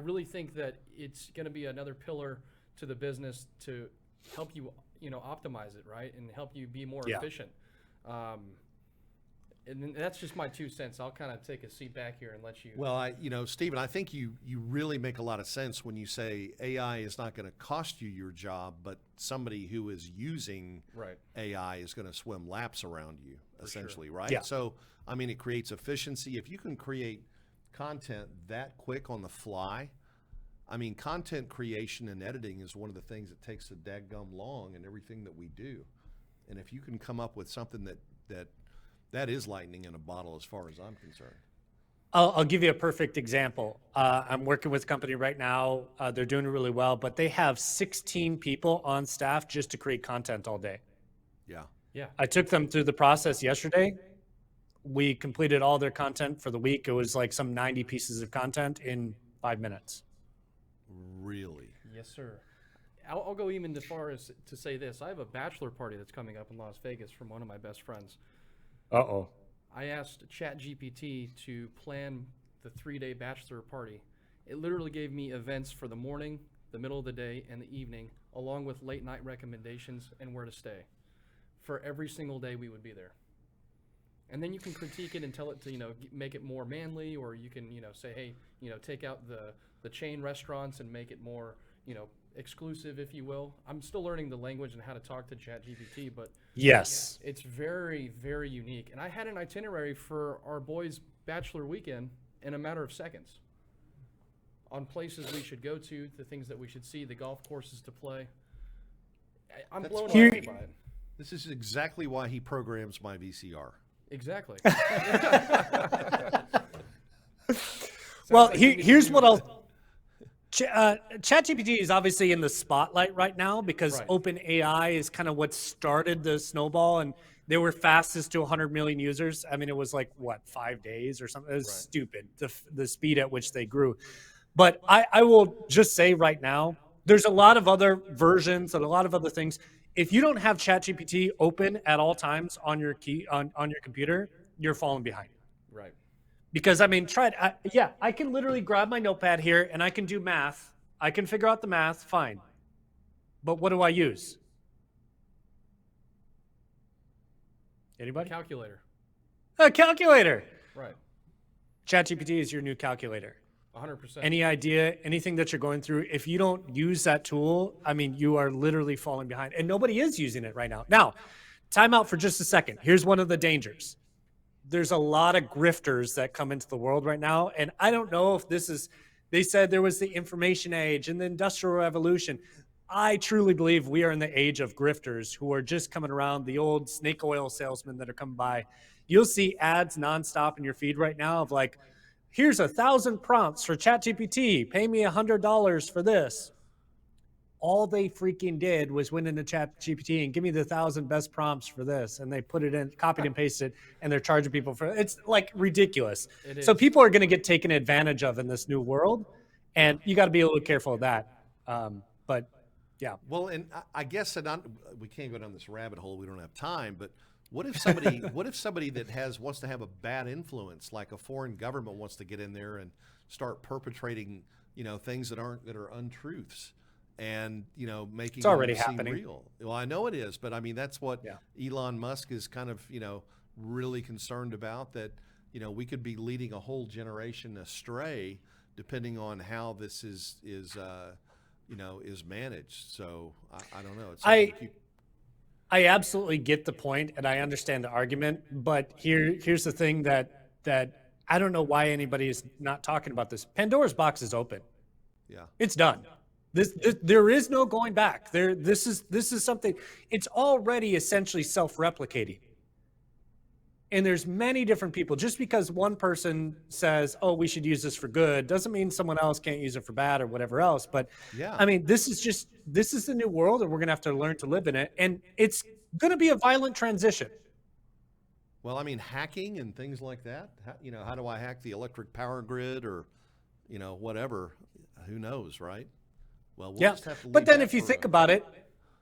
Speaker 2: really think that it's going to be another pillar to the business to help you, optimize it, right, and help you be more efficient. And that's just my 2 cents. I'll kind of take a seat back here and let you.
Speaker 1: Well, Stephen, I think you really make a lot of sense when you say AI is not going to cost you your job, but somebody who is using AI is going to swim laps around you, essentially, right?
Speaker 3: Yeah.
Speaker 1: So, I mean, it creates efficiency. If you can create content that quick on the fly, I mean, content creation and editing is one of the things that takes a dadgum long in everything that we do. And if you can come up with something that is lightning in a bottle as far as I'm concerned.
Speaker 3: I'll give you a perfect example. I'm working with a company right now. They're doing really well, but they have 16 people on staff just to create content all day.
Speaker 1: Yeah.
Speaker 2: Yeah.
Speaker 3: I took them through the process yesterday. We completed all their content for the week. It was like some 90 pieces of content in 5 minutes.
Speaker 1: Really?
Speaker 2: Yes, sir. I'll go even as far as to say this. I have a bachelor party that's coming up in Las Vegas from one of my best friends.
Speaker 3: Uh-oh.
Speaker 2: I asked ChatGPT to plan the 3-day bachelor party. It literally gave me events for the morning, the middle of the day, and the evening, along with late night recommendations and where to stay. For every single day we would be there. And then you can critique it and tell it to, make it more manly, or you can, say, hey, take out the chain restaurants and make it more, exclusive, if you will. I'm still learning the language and how to talk to ChatGPT, but
Speaker 3: yes,
Speaker 2: it's very, very unique. And I had an itinerary for our boys' bachelor weekend in a matter of seconds on places we should go to, the things that we should see, the golf courses to play. I'm blown away by it.
Speaker 1: This is exactly why he programs my VCR.
Speaker 2: Exactly.
Speaker 3: Well, here's what I'll... ChatGPT is obviously in the spotlight right now because OpenAI is kind of what started the snowball, and they were fastest to 100 million users. I mean, it was like, 5 days or something? It was stupid, the speed at which they grew. But I will just say right now, there's a lot of other versions and a lot of other things. If you don't have ChatGPT open at all times on your on your computer, you're falling behind.
Speaker 2: Right.
Speaker 3: Because, I mean, I can literally grab my notepad here and I can do math. I can figure out the math, fine. But what do I use? Anybody?
Speaker 2: Calculator.
Speaker 3: A calculator.
Speaker 2: Right.
Speaker 3: ChatGPT is your new calculator.
Speaker 2: 100%.
Speaker 3: Any idea, anything that you're going through, if you don't use that tool, I mean, you are literally falling behind. And nobody is using it right now. Now, time out for just a second. Here's one of the dangers. There's a lot of grifters that come into the world right now. And I don't know if this is, they said there was the information age and the industrial revolution. I truly believe we are in the age of grifters who are just coming around, the old snake oil salesmen that are coming by. You'll see ads nonstop in your feed right now of like, here's 1,000 prompts for ChatGPT. Pay me $100 for this. All they freaking did was went into ChatGPT and give me the 1,000 best prompts for this. And they put it in, copied and pasted, and they're charging people for it. It's like ridiculous. So people are going to get taken advantage of in this new world. And you got to be a little careful of that. But yeah.
Speaker 1: Well, and I guess we can't go down this rabbit hole. We don't have time. But what if somebody, that wants to have a bad influence, like a foreign government wants to get in there and start perpetrating, things that are untruths, and making
Speaker 3: it's already
Speaker 1: it seem
Speaker 3: happening.
Speaker 1: Real. Well, I know it is, but I mean that's what Elon Musk is kind of really concerned about. That we could be leading a whole generation astray depending on how this is managed. So I don't know.
Speaker 3: I absolutely get the point, and I understand the argument. But here's the thing that I don't know why anybody is not talking about this. Pandora's box is open.
Speaker 1: Yeah,
Speaker 3: it's done. There is no going back. This is something. It's already essentially self-replicating. And there's many different people. Just because one person says, "Oh, we should use this for good," doesn't mean someone else can't use it for bad or whatever else. But
Speaker 1: yeah,
Speaker 3: I mean, this is the new world, and we're gonna have to learn to live in it. And it's gonna be a violent transition.
Speaker 1: Well, I mean, hacking and things like that. How do I hack the electric power grid or, whatever? Who knows, right? Well, we'll just have to.
Speaker 3: But then, if you think about it,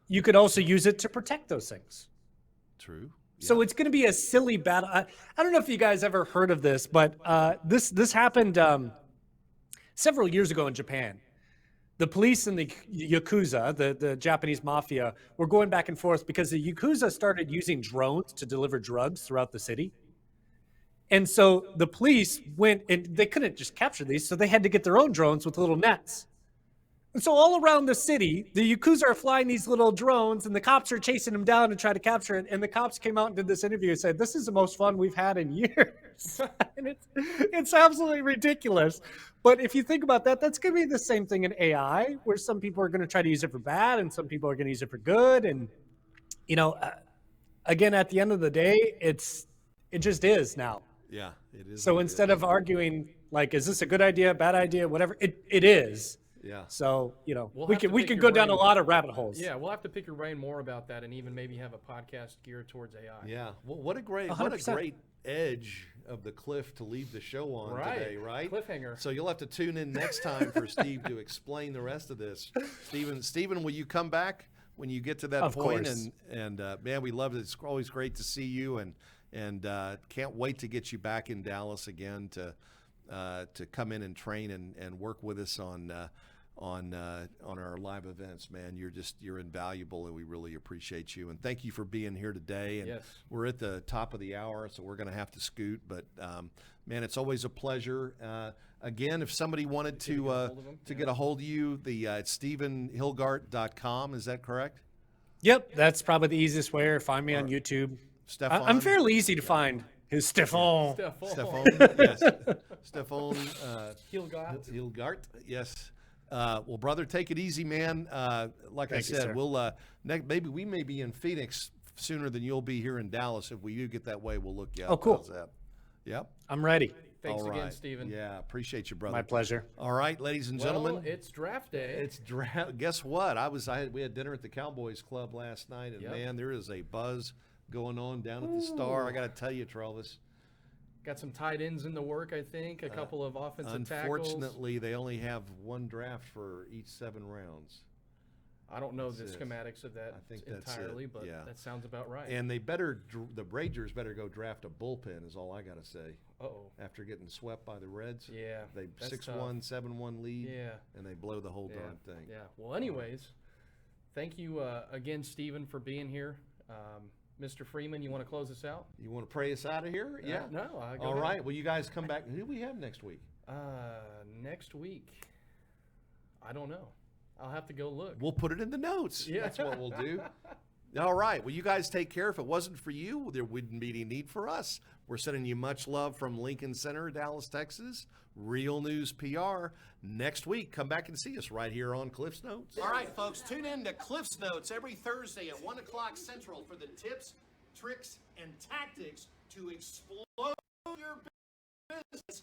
Speaker 3: you could also use it to protect those things.
Speaker 1: True.
Speaker 3: So it's going to be a silly battle. I don't know if you guys ever heard of this, but this happened several years ago in Japan. The police and the Yakuza, the Japanese mafia, were going back and forth because the Yakuza started using drones to deliver drugs throughout the city. And so the police went, and they couldn't just capture these, so they had to get their own drones with little nets. And so all around the city, the Yakuza are flying these little drones, and the cops are chasing them down to try to capture it. And the cops came out and did this interview and said, "This is the most fun we've had in years." And it's absolutely ridiculous. But if you think about that, that's going to be the same thing in AI, where some people are going to try to use it for bad, and some people are going to use it for good. And again, at the end of the day, it just is now.
Speaker 1: Yeah, it is.
Speaker 3: So instead of arguing like, is this a good idea, bad idea, whatever, it is.
Speaker 1: Yeah.
Speaker 3: So,
Speaker 2: We'll
Speaker 3: we can go down a lot of rabbit holes.
Speaker 2: Yeah, we'll have to pick your brain more about that, and even maybe have a podcast geared towards AI.
Speaker 1: Yeah. Well, what a great
Speaker 3: 100%.
Speaker 1: edge of the cliff to leave the show on today, right?
Speaker 2: Cliffhanger.
Speaker 1: So you'll have to tune in next time for Steve to explain the rest of this. Stephen, will you come back when you get to that point?
Speaker 3: Course.
Speaker 1: And man, we love it. It's always great to see you, and can't wait to get you back in Dallas again to come in and train and work with us on our live events, man. You're invaluable, and we really appreciate you. And thank you for being here today. And
Speaker 2: Yes.
Speaker 1: We're at the top of the hour, so we're going to have to scoot. But man, it's always a pleasure. Again, if somebody wanted to get a hold of you, it's StephenHilgart.com. Is that correct?
Speaker 3: Yep, that's probably the easiest way. Or find me on YouTube.
Speaker 1: Stefan?
Speaker 3: I'm fairly easy to find. Who's Stefan?
Speaker 1: Stefan, yes. Stefan
Speaker 2: Hilgart.
Speaker 1: yes. Well, brother, take it easy, man. Like I
Speaker 3: Thank you,
Speaker 1: said,
Speaker 3: sir.
Speaker 1: we'll maybe we may be in Phoenix sooner than you'll be here in Dallas. If we do get that way, we'll look you up.
Speaker 3: Oh, cool.
Speaker 1: How's that? Yep.
Speaker 3: I'm ready.
Speaker 2: Thanks
Speaker 1: All
Speaker 2: again,
Speaker 1: right.
Speaker 2: Stephen.
Speaker 1: Yeah, appreciate you, brother.
Speaker 3: My pleasure.
Speaker 1: All right, ladies and
Speaker 2: Well,
Speaker 1: gentlemen.
Speaker 2: it's draft day.
Speaker 1: It's draft. Guess what? We had dinner at the Cowboys Club last night, and
Speaker 2: Yep.
Speaker 1: man, there is a buzz going on down at the Star. I got to tell you, Travis.
Speaker 2: Got some tight ends in the work, I think. A couple of offensive tackles.
Speaker 1: Unfortunately, they only have one draft for each 7 rounds.
Speaker 2: I don't know the
Speaker 1: That's it.
Speaker 2: schematics of that
Speaker 1: I think that's
Speaker 2: entirely,
Speaker 1: it,
Speaker 2: but
Speaker 1: yeah.
Speaker 2: that sounds about right.
Speaker 1: And the Rangers better go draft a bullpen, is all I got to say.
Speaker 2: Uh-oh.
Speaker 1: After getting swept by the Reds,
Speaker 2: Yeah.
Speaker 1: they
Speaker 2: that's
Speaker 1: 6-1, 7-1 lead,
Speaker 2: Yeah.
Speaker 1: and they blow the whole
Speaker 2: Yeah.
Speaker 1: darn thing.
Speaker 2: Yeah. Well, anyways, thank you again, Stephen, for being here. Mr. Freeman, you want to close us out?
Speaker 1: You want to pray us out of here? Yeah.
Speaker 2: No. Go
Speaker 1: All
Speaker 2: ahead.
Speaker 1: right. Well, you guys come back. Who do we have next week?
Speaker 2: Next week, I don't know. I'll have to go look.
Speaker 1: We'll put it in the notes.
Speaker 2: Yeah.
Speaker 1: That's what we'll do. All right. Well, you guys take care. If it wasn't for you, there wouldn't be any need for us. We're sending you much love from Lincoln Center, Dallas, Texas. Real News PR. Next week, come back and see us right here on Cliff's Notes. All right, folks, tune in to Cliff's Notes every Thursday at 1 o'clock Central for the tips, tricks, and tactics to explode your business